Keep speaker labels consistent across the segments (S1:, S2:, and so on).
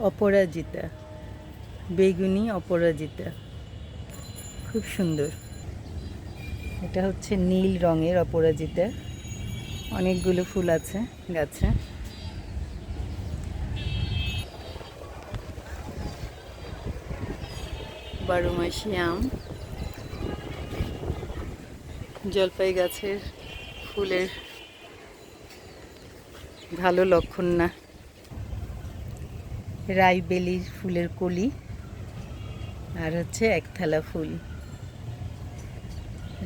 S1: অপরাজিতা, বেগুনি অপরাজিতা, খুব সুন্দর। এটা হচ্ছে নীল রঙের অপরাজিতা, অনেকগুলো ফুল আছে গাছে। বারোমাসি আম, জলপাই গাছের ফুলের ভালো লক্ষণ না। রাইবেলির ফুলের কলি, আর হচ্ছে একথালা ফুল।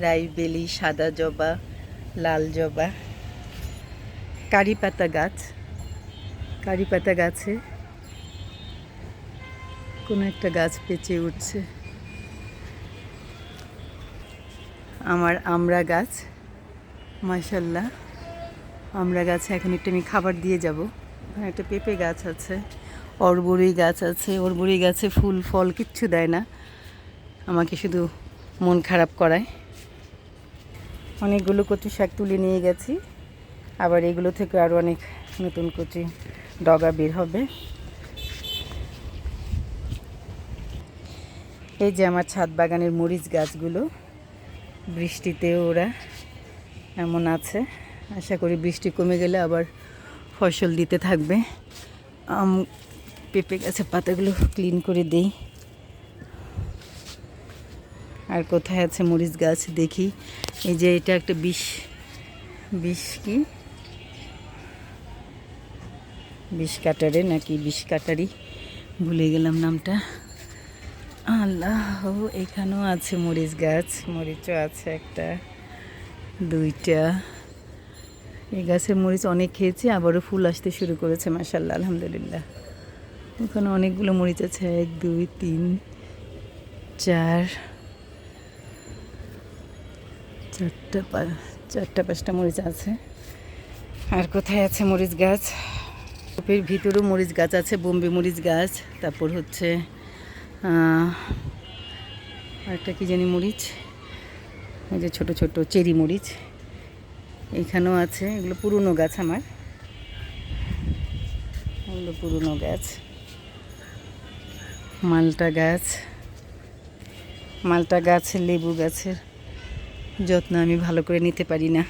S1: রাইবেলি, সাদা জবা, লাল জবা। কারি পাতা গাছ, কারি পাতা গাছে কোনো একটা গাছ পেঁচে উঠছে। আমার আমড়া গাছ, মাশাল্লাহ আমড়া গাছে এখন একটু আমি খাবার দিয়ে যাব। ওখানে একটা পেঁপে গাছ আছে, অরবড়ি গাছ আছে। অরবড়ি গাছে ফুল ফল কিচ্ছু দেয় না, আমাকে শুধু মন খারাপ করায়। অনেকগুলো কচু শাক তুলে নিয়ে গেছি, আবার এগুলো থেকে আরও অনেক নতুন কচি ডগা বের হবে। এই যে আমার ছাদ বাগানের মরিচ গাছগুলো, বৃষ্টিতে ওরা এমন আছে। আশা করি বৃষ্টি কমে গেলে আবার ফসল দিতে থাকবে। পেঁপে গাছের পাতাগুলো ক্লিন করে দেই। আর কোথায় আছে মরিচ গাছ দেখি। এই যে এটা একটা বিষ কি বিষ কাটারে নাকি বিষ কাটারি, ভুলে গেলাম নামটা। আল্লাহ, এখানেও আছে মরিচ গাছ, মরিচও আছে একটা, দুইটা। এই গাছের মরিচ অনেক খেয়েছি, আবারও ফুল আসতে শুরু করেছে মাশাআল্লাহ, আলহামদুলিল্লাহ। ওখানে অনেকগুলো মরিচ আছে, 1 2 3 4 চারটা 5টা মরিচ আছে। আর কোথায় আছে মরিচ গাছ? টপের ভিতরেও মরিচ গাছ আছে, বোম্বে মরিচ গাছ। তারপর হচ্ছে আরেকটা কি জানি মরিচ, এই যে ছোট ছোট চেরি মরিচ এখানেও আছে। এগুলো পুরনো গাছ আমার, এগুলো পুরনো গাছ। মালটা গাছ, মালটা গাছের লেবু গাছের যত্ন আমি ভালো করে নিতে পারি না।